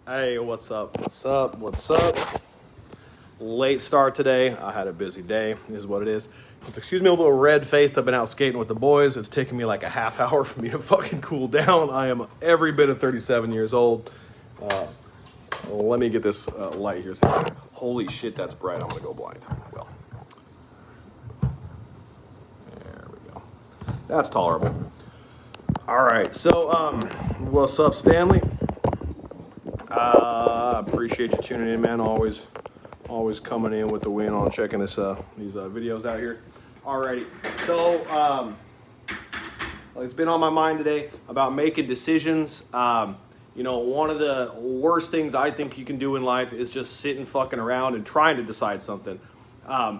Hey, what's up? What's up? What's up? Late start today. I had a busy day, is what it is. Excuse me, a little red-faced. I've been out skating with the boys. It's taken me like a half hour for me to fucking cool down. I am every bit of 37 years old. Let me get this light here. Holy shit, that's bright. I'm gonna go blind. Well, there we go. That's tolerable. All right, so what's up, Stanley? Appreciate you tuning in, man. Always coming in with the win on checking these videos out here. Alrighty, so it's been on my mind today about making decisions. One of the worst things I think you can do in life is just sitting fucking around and trying to decide something. I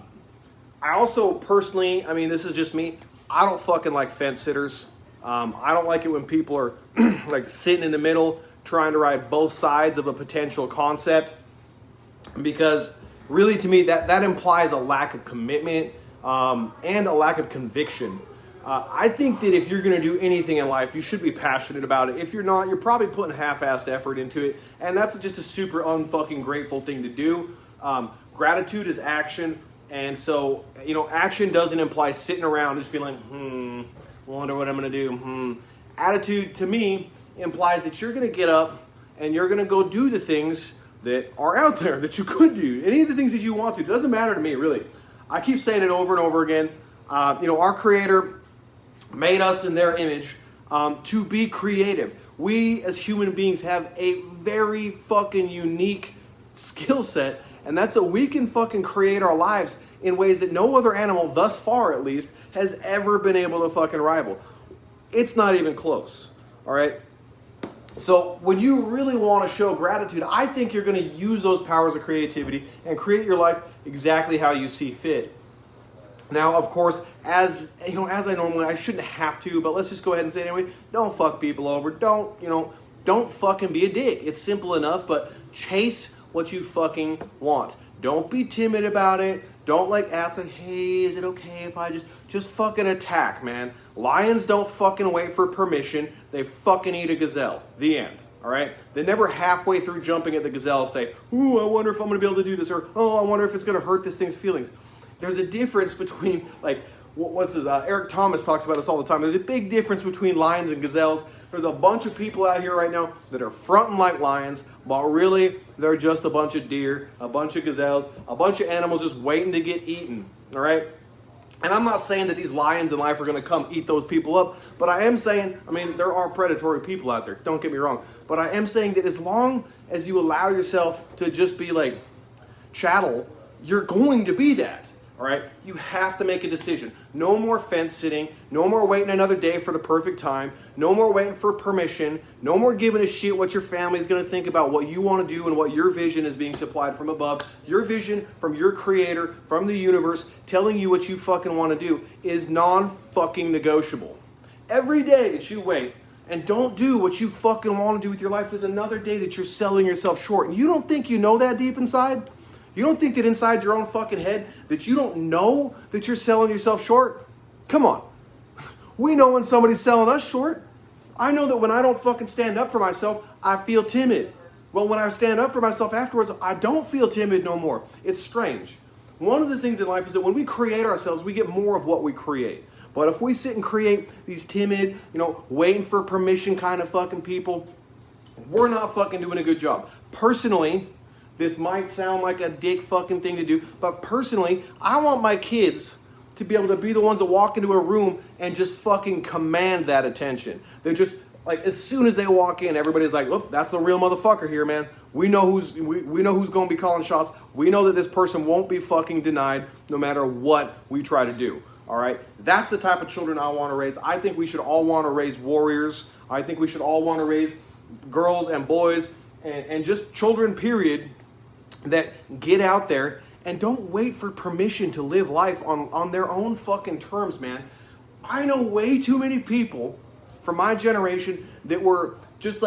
also personally, this is just me, I don't fucking like fence sitters. I don't like it when people are like sitting in the middle trying to ride both sides of a potential concept, because really to me that implies a lack of commitment and a lack of conviction. I think that if you're going to do anything in life, you should be passionate about it. If you're not, you're probably putting half-assed effort into it, and that's just a super unfucking grateful thing to do. Gratitude is action, and so action doesn't imply sitting around just being like, wonder what I'm going to do. Attitude to me implies that you're going to get up and you're going to go do the things that are out there that you could do. Any of the things that you want to. It doesn't matter to me, really. I keep saying it over and over again. Our Creator made us in their image to be creative. We as human beings have a very fucking unique skill set, and that's that we can fucking create our lives in ways that no other animal, thus far at least, has ever been able to fucking rival. It's not even close, all right? So when you really want to show gratitude, I think you're going to use those powers of creativity and create your life exactly how you see fit. Now, of course, as I normally, I shouldn't have to, but let's just go ahead and say it anyway. Don't fuck people over. Don't fucking be a dick. It's simple enough, but chase what you fucking want. Don't be timid about it. Don't ask hey, is it okay if I just fucking attack, man? Lions don't fucking wait for permission. They fucking eat a gazelle. The end. All right? They never halfway through jumping at the gazelle say, ooh, I wonder if I'm going to be able to do this, or oh, I wonder if it's going to hurt this thing's feelings. There's a difference between, Eric Thomas talks about this all the time. There's a big difference between lions and gazelles. There's a bunch of people out here right now that are fronting like lions, but really they're just a bunch of deer, a bunch of gazelles, a bunch of animals just waiting to get eaten, all right? And I'm not saying that these lions in life are going to come eat those people up, but I am saying, there are predatory people out there, don't get me wrong, but I am saying that as long as you allow yourself to just be like chattel, you're going to be that. All right, you have to make a decision. No more fence sitting. No more waiting another day for the perfect time. No more waiting for permission. No more giving a shit what your family is going to think about what you want to do and what your vision is being supplied from above. Your vision from your Creator, from the universe, telling you what you fucking want to do is non-fucking negotiable. Every day that you wait and don't do what you fucking want to do with your life is another day that you're selling yourself short. And you don't think you know that deep inside? You don't think that inside your own fucking head that you don't know that you're selling yourself short? Come on. We know when somebody's selling us short. I know that when I don't fucking stand up for myself, I feel timid. Well, when I stand up for myself afterwards, I don't feel timid no more. It's strange. One of the things in life is that when we create ourselves, we get more of what we create. But if we sit and create these timid, waiting for permission kind of fucking people, we're not fucking doing a good job. Personally, this might sound like a dick fucking thing to do, but personally, I want my kids to be able to be the ones that walk into a room and just fucking command that attention. They're just, as soon as they walk in, everybody's like, look, that's the real motherfucker here, man. We know who's going to be calling shots. We know that this person won't be fucking denied no matter what we try to do, all right? That's the type of children I want to raise. I think we should all want to raise warriors. I think we should all want to raise girls and boys and just children, period, that get out there and don't wait for permission to live life on their own fucking terms, man. I know way too many people from my generation that were just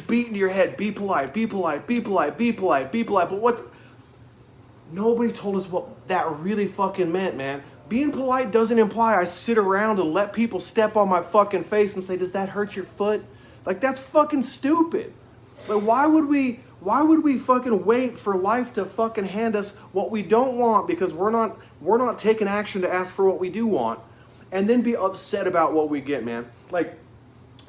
beating to your head, be polite, be polite, be polite, be polite, be polite. But nobody told us what that really fucking meant, man. Being polite doesn't imply I sit around and let people step on my fucking face and say, does that hurt your foot? That's fucking stupid. Like, why would we fucking wait for life to fucking hand us what we don't want because we're not taking action to ask for what we do want, and then be upset about what we get, man? Like,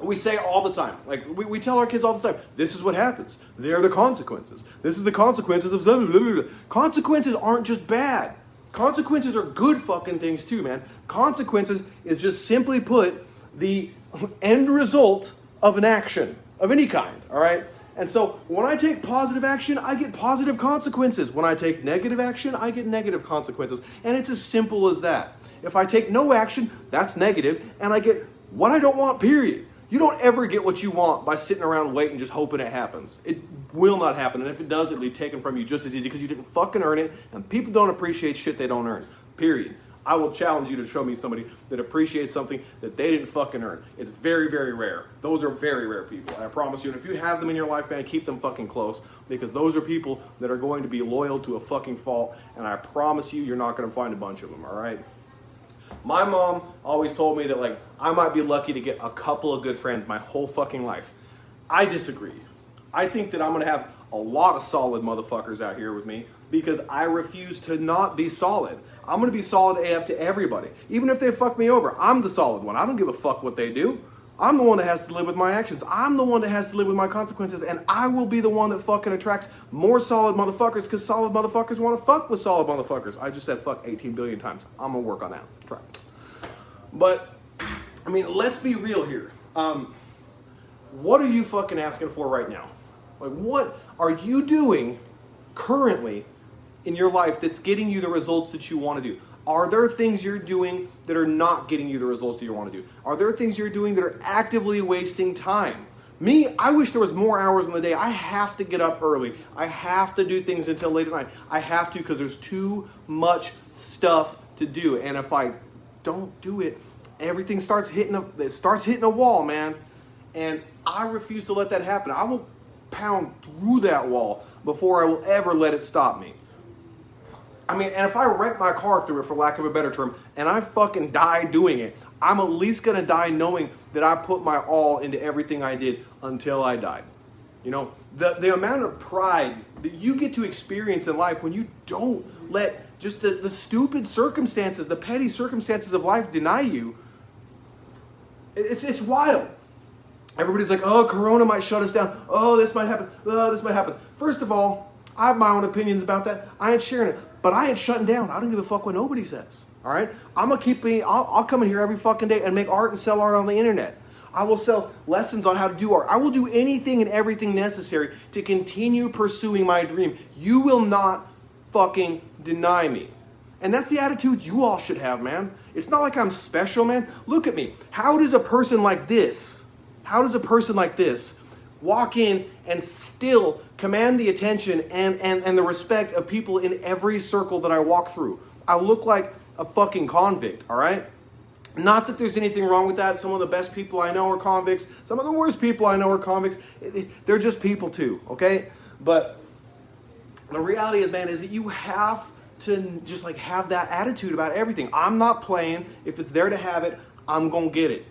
we say all the time, like we tell our kids all the time, this is what happens. They're the consequences. This is the consequences of blah, blah, blah, blah. Consequences aren't just bad. Consequences are good fucking things too, man. Consequences is just simply put the end result of an action of any kind, all right? And so when I take positive action, I get positive consequences. When I take negative action, I get negative consequences. And it's as simple as that. If I take no action, that's negative, and I get what I don't want, period. You don't ever get what you want by sitting around waiting just hoping it happens. It will not happen. And if it does, it'll be taken from you just as easy because you didn't fucking earn it. And people don't appreciate shit they don't earn. Period. I will challenge you to show me somebody that appreciates something that they didn't fucking earn. It's very, very rare. Those are very rare people. And I promise you, and if you have them in your life, man, keep them fucking close, because those are people that are going to be loyal to a fucking fault. And I promise you, you're not going to find a bunch of them, all right? My mom always told me that, like, I might be lucky to get a couple of good friends my whole fucking life. I disagree. I think that I'm going to have a lot of solid motherfuckers out here with me because I refuse to not be solid. I'm going to be solid AF to everybody. Even if they fuck me over, I'm the solid one. I don't give a fuck what they do. I'm the one that has to live with my actions. I'm the one that has to live with my consequences, and I will be the one that fucking attracts more solid motherfuckers because solid motherfuckers want to fuck with solid motherfuckers. I just said fuck 18 billion times. I'm going to work on that. Try. But, I mean, let's be real here. What are you fucking asking for right now? Like, what are you doing currently in your life that's getting you the results that you want to do? Are there things you're doing that are not getting you the results that you want to do? Are there things you're doing that are actively wasting time? Me, I wish there was more hours in the day. I have to get up early. I have to do things until late at night. I have to because there's too much stuff to do. And if I don't do it, everything starts hitting a wall, man. And I refuse to let that happen. I will pound through that wall before I will ever let it stop me. I mean, and if I wreck my car through it, for lack of a better term, and I fucking die doing it, I'm at least going to die knowing that I put my all into everything I did until I died. You know, the amount of pride that you get to experience in life when you don't let just the stupid circumstances, the petty circumstances of life deny you, it's wild. Everybody's like, oh, Corona might shut us down. Oh, this might happen. Oh, this might happen. First of all, I have my own opinions about that. I ain't sharing it. But I ain't shutting down. I don't give a fuck what nobody says. All right? I'm going to keep being, I'll come in here every fucking day and make art and sell art on the internet. I will sell lessons on how to do art. I will do anything and everything necessary to continue pursuing my dream. You will not fucking deny me. And that's the attitude you all should have, man. It's not like I'm special, man. Look at me. How does a person like this walk in and still command the attention and the respect of people in every circle that I walk through? I look like a fucking convict, all right? Not that there's anything wrong with that. Some of the best people I know are convicts. Some of the worst people I know are convicts. They're just people too, okay? But the reality is, man, is that you have to just like have that attitude about everything. I'm not playing. If it's there to have it, I'm going to get it,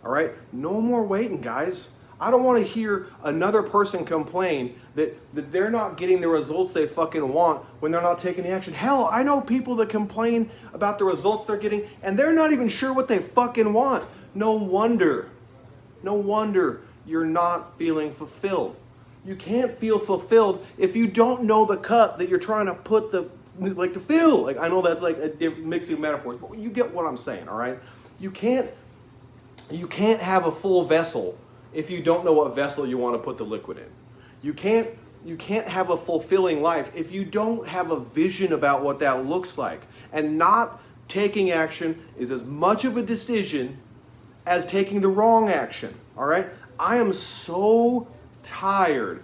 all right? No more waiting, guys. I don't want to hear another person complain that they're not getting the results they fucking want when they're not taking the action. Hell, I know people that complain about the results they're getting and they're not even sure what they fucking want. No wonder you're not feeling fulfilled. You can't feel fulfilled if you don't know the cup that you're trying to put to fill. Like, I know that's like a mixing of metaphors, but you get what I'm saying, all right? You can't have a full vessel if you don't know what vessel you want to put the liquid in. You can't have a fulfilling life if you don't have a vision about what that looks like. And not taking action is as much of a decision as taking the wrong action, all right? I am so tired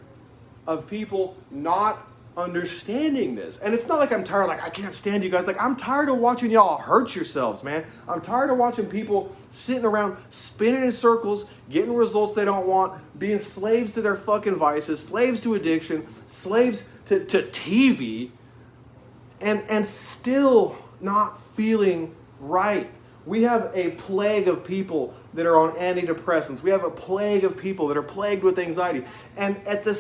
of people not understanding this. And it's not like I'm tired, like I can't stand you guys. Like, I'm tired of watching y'all hurt yourselves, man. I'm tired of watching people sitting around spinning in circles, getting results they don't want, being slaves to their fucking vices, slaves to addiction, slaves to TV, and still not feeling right. We have a plague of people that are on antidepressants. We have a plague of people that are plagued with anxiety. And at the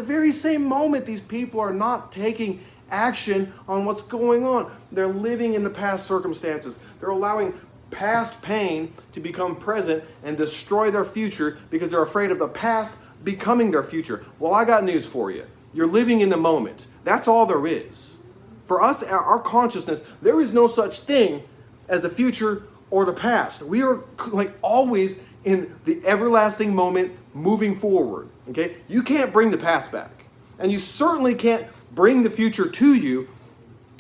very same moment, these people are not taking action on what's going on. They're living in the past circumstances. They're allowing past pain to become present and destroy their future because they're afraid of the past becoming their future. Well, I got news for you. You're living in the moment. That's all there is. For us, our consciousness, there is no such thing as the future or the past. We are like always in the everlasting moment moving forward. Okay? You can't bring the past back. And you certainly can't bring the future to you,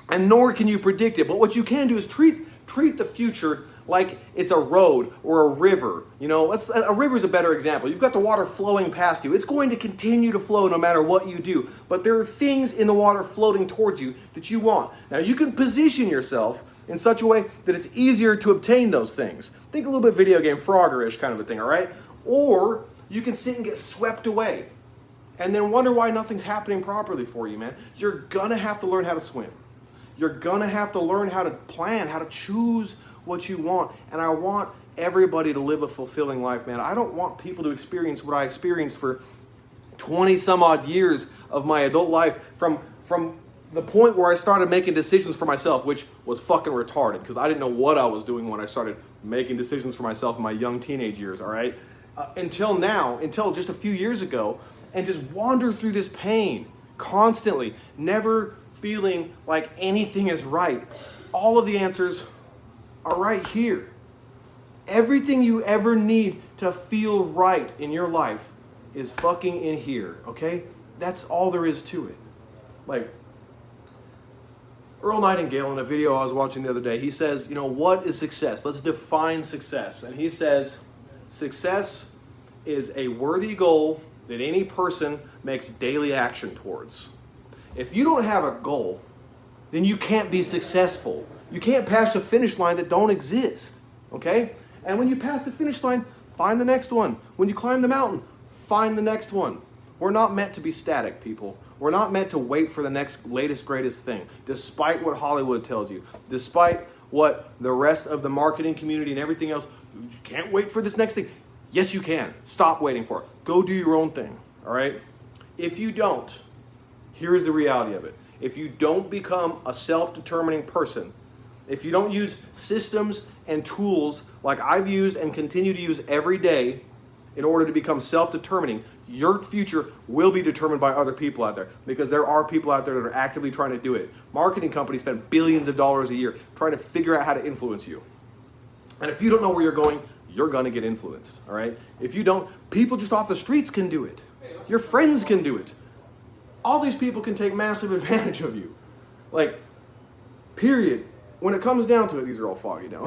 and nor can you predict it. But what you can do is treat the future like it's a road or a river. You know, a river is a better example. You've got the water flowing past you. It's going to continue to flow no matter what you do. But there are things in the water floating towards you that you want. Now, you can position yourself in such a way that it's easier to obtain those things. Think a little bit video game Frogger-ish kind of a thing, all right? Or you can sit and get swept away and then wonder why nothing's happening properly for you, man. You're gonna have to learn how to swim. You're gonna have to learn how to plan, how to choose what you want. And I want everybody to live a fulfilling life, man. I don't want people to experience what I experienced for 20 some odd years of my adult life from the point where I started making decisions for myself, which was fucking retarded because I didn't know what I was doing when I started making decisions for myself in my young teenage years, all right? Until now, until just a few years ago, and just wander through this pain constantly, never feeling like anything is right. All of the answers are right here. Everything you ever need to feel right in your life is fucking in here, okay? That's all there is to it. Like, Earl Nightingale in a video I was watching the other day, he says, you know, what is success? Let's define success. And he says, success is a worthy goal that any person makes daily action towards. If you don't have a goal, then you can't be successful. You can't pass the finish line that don't exist, okay? And when you pass the finish line, find the next one. When you climb the mountain, find the next one. We're not meant to be static, people. We're not meant to wait for the next latest, greatest thing, despite what Hollywood tells you, despite what the rest of the marketing community and everything else, you can't wait for this next thing. Yes, you can. Stop waiting for it. Go do your own thing, all right? If you don't, here's the reality of it. If you don't become a self-determining person, if you don't use systems and tools like I've used and continue to use every day in order to become self-determining, your future will be determined by other people out there because there are people out there that are actively trying to do it. Marketing companies spend billions of dollars a year trying to figure out how to influence you. And if you don't know where you're going to get influenced, all right? If you don't, people just off the streets can do it. Your friends can do it. All these people can take massive advantage of you. Like, period. When it comes down to it, these are all foggy now.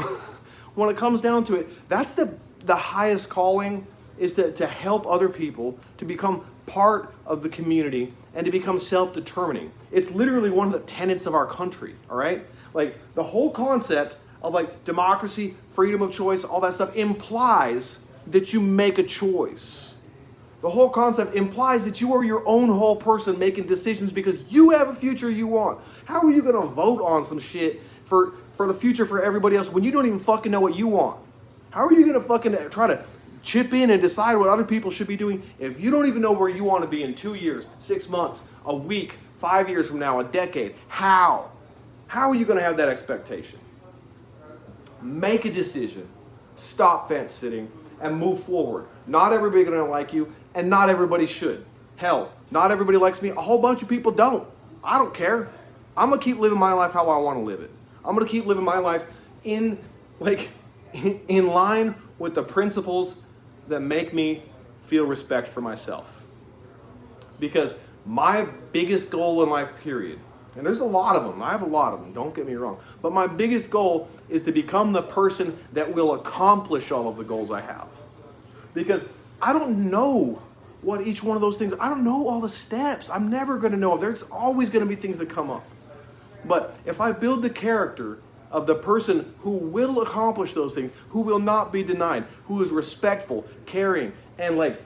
When it comes down to it, that's the highest calling, is to help other people to become part of the community and to become self-determining. It's literally one of the tenets of our country, all right? Like, the whole concept of like democracy, freedom of choice, all that stuff implies that you make a choice. The whole concept implies that you are your own whole person making decisions because you have a future you want. How are you going to vote on some shit for the future for everybody else when you don't even fucking know what you want? How are you going to fucking try to chip in and decide what other people should be doing if you don't even know where you want to be in 2 years, 6 months, a week, 5 years from now, a decade? How? How are you going to have that expectation? Make a decision. Stop fence sitting and move forward. Not everybody going to like you, and not everybody should. Hell, not everybody likes me. A whole bunch of people don't. I don't care. I'm going to keep living my life how I want to live it. I'm going to keep living my life in line with the principles that make me feel respect for myself. Because my biggest goal in life, period, and there's a lot of them. I have a lot of them, don't get me wrong. But my biggest goal is to become the person that will accomplish all of the goals I have. Because I don't know what each one of those things, I don't know all the steps. I'm never going to know. There's always going to be things that come up. But if I build the character of the person who will accomplish those things, who will not be denied, who is respectful, caring, and like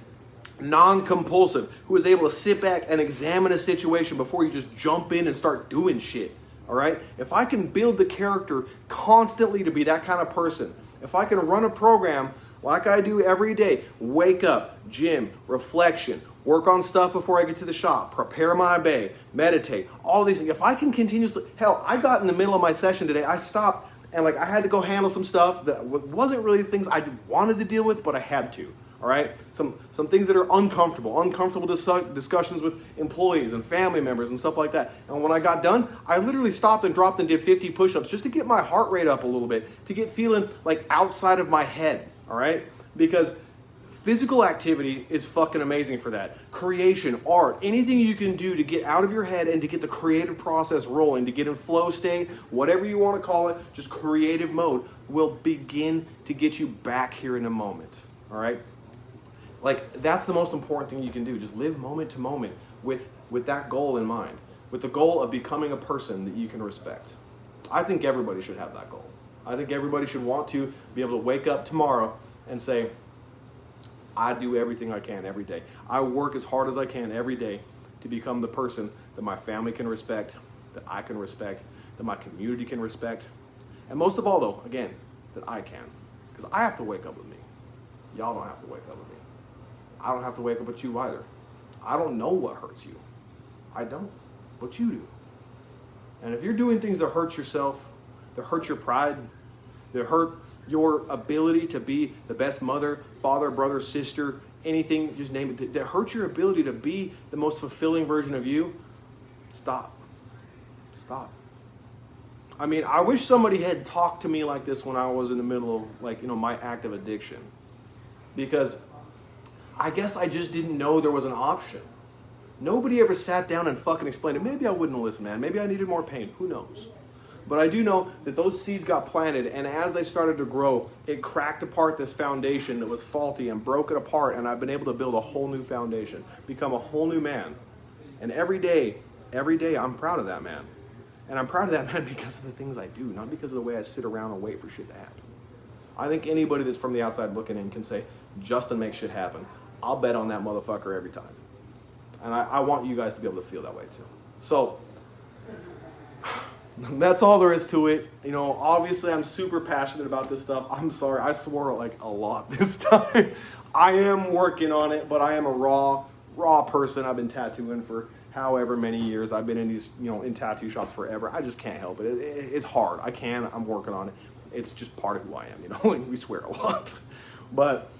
non-compulsive, who is able to sit back and examine a situation before you just jump in and start doing shit, all right? If I can build the character constantly to be that kind of person, if I can run a program like I do every day, wake up, gym, reflection, work on stuff before I get to the shop, prepare my bay, meditate, all these things. If I can continuously, hell, I got in the middle of my session today, I stopped and like I had to go handle some stuff that wasn't really things I wanted to deal with, but I had to. All right, some things that are uncomfortable discussions with employees and family members and stuff like that. And when I got done, I literally stopped and dropped and did 50 push-ups just to get my heart rate up a little bit, to get feeling like outside of my head. All right, because physical activity is fucking amazing for that. Creation, art, anything you can do to get out of your head and to get the creative process rolling, to get in flow state, whatever you want to call it, just creative mode will begin to get you back here in a moment. All right. Like, that's the most important thing you can do. Just live moment to moment with that goal in mind, with the goal of becoming a person that you can respect. I think everybody should have that goal. I think everybody should want to be able to wake up tomorrow and say, I do everything I can every day. I work as hard as I can every day to become the person that my family can respect, that I can respect, that my community can respect, and most of all, though, again, that I can. Because I have to wake up with me. Y'all don't have to wake up with me. I don't have to wake up with you either. I don't know what hurts you. I don't, but you do. And if you're doing things that hurt yourself, that hurt your pride, that hurt your ability to be the best mother, father, brother, sister, anything, just name it, that hurts your ability to be the most fulfilling version of you, stop. Stop. I mean, I wish somebody had talked to me like this when I was in the middle of, like, my active addiction. Because I guess I just didn't know there was an option. Nobody ever sat down and fucking explained it. Maybe I wouldn't have listened, man. Maybe I needed more pain. Who knows? But I do know that those seeds got planted, and as they started to grow, it cracked apart this foundation that was faulty and broke it apart, and I've been able to build a whole new foundation, become a whole new man. And every day, I'm proud of that man. And I'm proud of that man because of the things I do, not because of the way I sit around and wait for shit to happen. I think anybody that's from the outside looking in can say, Justin makes shit happen. I'll bet on that motherfucker every time. And I want you guys to be able to feel that way too. So, that's all there is to it. Obviously I'm super passionate about this stuff. I'm sorry, I swore like a lot this time. I am working on it, but I am a raw person. I've been tattooing for however many years. I've been in these, in tattoo shops forever. I just can't help it. It's hard. I'm working on it. It's just part of who I am, and we swear a lot. But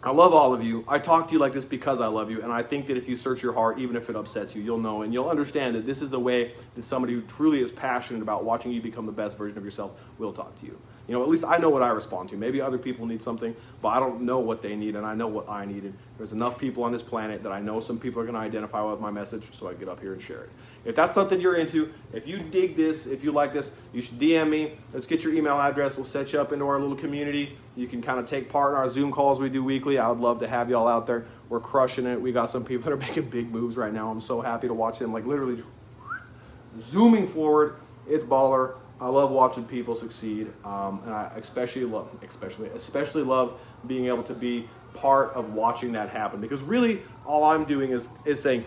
I love all of you. I talk to you like this because I love you, and I think that if you search your heart, even if it upsets you, you'll know and you'll understand that this is the way that somebody who truly is passionate about watching you become the best version of yourself will talk to you. At least I know what I respond to. Maybe other people need something, but I don't know what they need, and I know what I needed. There's enough people on this planet that I know some people are going to identify with my message, so I get up here and share it. If that's something you're into, if you dig this, if you like this, you should DM me. Let's get your email address. We'll set you up into our little community. You can kind of take part in our Zoom calls we do weekly. I would love to have y'all out there. We're crushing it. We got some people that are making big moves right now. I'm so happy to watch them, like literally zooming forward. It's baller. I love watching people succeed, and I especially love being able to be part of watching that happen. Because really, all I'm doing is saying,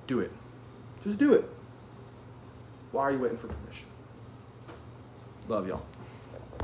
do it. Just do it. Why are you waiting for permission? Love y'all.